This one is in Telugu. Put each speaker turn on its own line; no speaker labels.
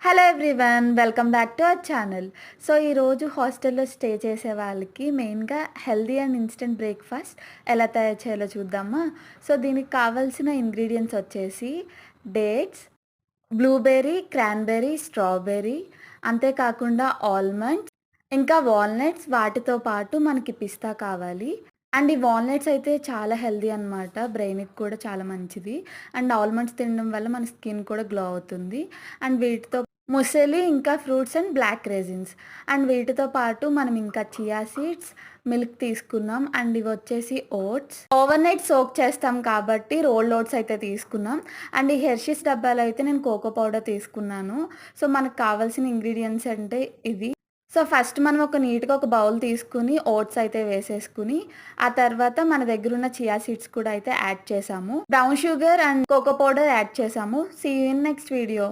Hello everyone, welcome back to our channel. So ఈరోజు హాస్టల్లో స్టే చేసే వాళ్ళకి మెయిన్గా హెల్దీ అండ్ ఇన్స్టెంట్ బ్రేక్ఫాస్ట్ ఎలా తయారు చేయాలో చూద్దామా. సో దీనికి కావాల్సిన ఇంగ్రీడియంట్స్ వచ్చేసి డేట్స్, బ్లూబెర్రీ, క్రాన్బెర్రీ, స్ట్రాబెర్రీ, అంతేకాకుండా ఆల్మండ్స్, ఇంకా వాల్నట్స్. వాటితో పాటు మనకి పిస్తా కావాలి. అండ్ ఈ వాల్నట్స్ అయితే చాలా హెల్దీ అనమాట, బ్రెయిన్కి కూడా చాలా మంచిది. అండ్ ఆల్మండ్స్ తినడం వల్ల మన స్కిన్ కూడా గ్లో అవుతుంది. అండ్ వీటితో ముసలి, ఇంకా fruits and black raisins. And వీటితో పాటు మనం ఇంకా చియా సీడ్స్, మిల్క్ తీసుకున్నాం. అండ్ ఇవి వచ్చేసి ఓట్స్. ఓవర్ నైట్ సోక్ చేస్తాం కాబట్టి రోల్డ్ ఓట్స్ అయితే తీసుకున్నాం. అండ్ ఈ హెర్షీస్ డబ్బాలో అయితే నేను కోకో పౌడర్ తీసుకున్నాను. సో మనకు కావాల్సిన ఇంగ్రీడియంట్స్ అంటే ఇవి. సో ఫస్ట్ మనం నీట్గా ఒక బౌల్ తీసుకుని ఓట్స్ అయితే వేసేసుకుని, ఆ తర్వాత మన దగ్గర ఉన్న చియా సీడ్స్ కూడా అయితే యాడ్ చేసాము. Brown sugar and cocoa powder add చేసాము. See you in next video.